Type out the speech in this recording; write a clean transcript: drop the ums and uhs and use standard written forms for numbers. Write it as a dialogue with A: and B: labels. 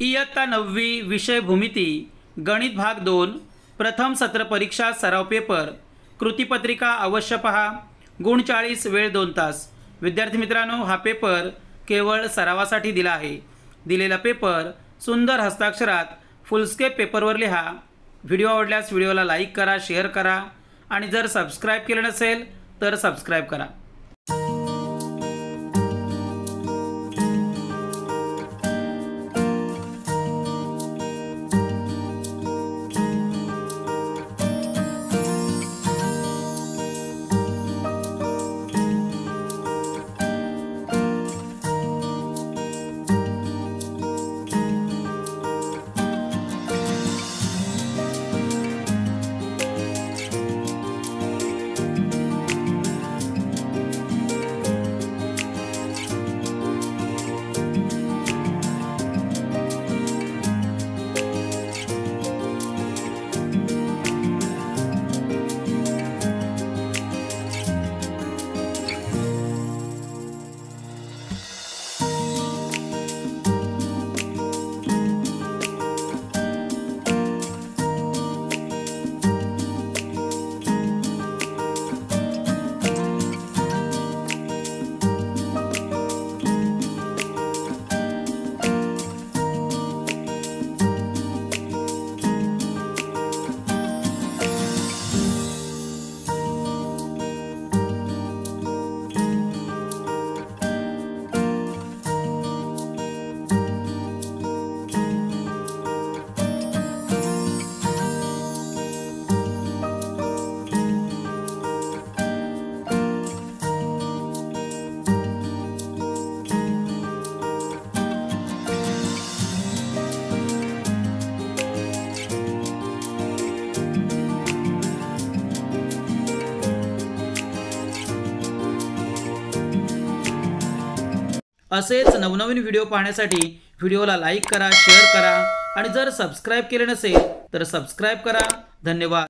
A: इयत्ता 9वी विषय भूमिती गणित भाग 2 प्रथम सत्र परीक्षा सराव पेपर कृतीपत्रिका अवश्य पहा। गुण 40 वेळ 2 तास। विद्यार्थी मित्रांनो, हा पेपर केवळ सरावासाठी दिला आहे। दिलेला पेपर सुंदर हस्ताक्षरात फुलस्केप पेपरवर लिहा। व्हिडिओ आवडल्यास व्हिडिओला लाईक करा, शेअर करा आणि जर सबस्क्राईब केले नसेल तर सबस्क्राईब करा। असेच नवनवीन व्हिडिओ पाहण्यासाठी व्हिडिओला लाईक करा, शेअर करा आणि जर सबस्क्राईब केले नसेल तर सबस्क्राईब करा। धन्यवाद।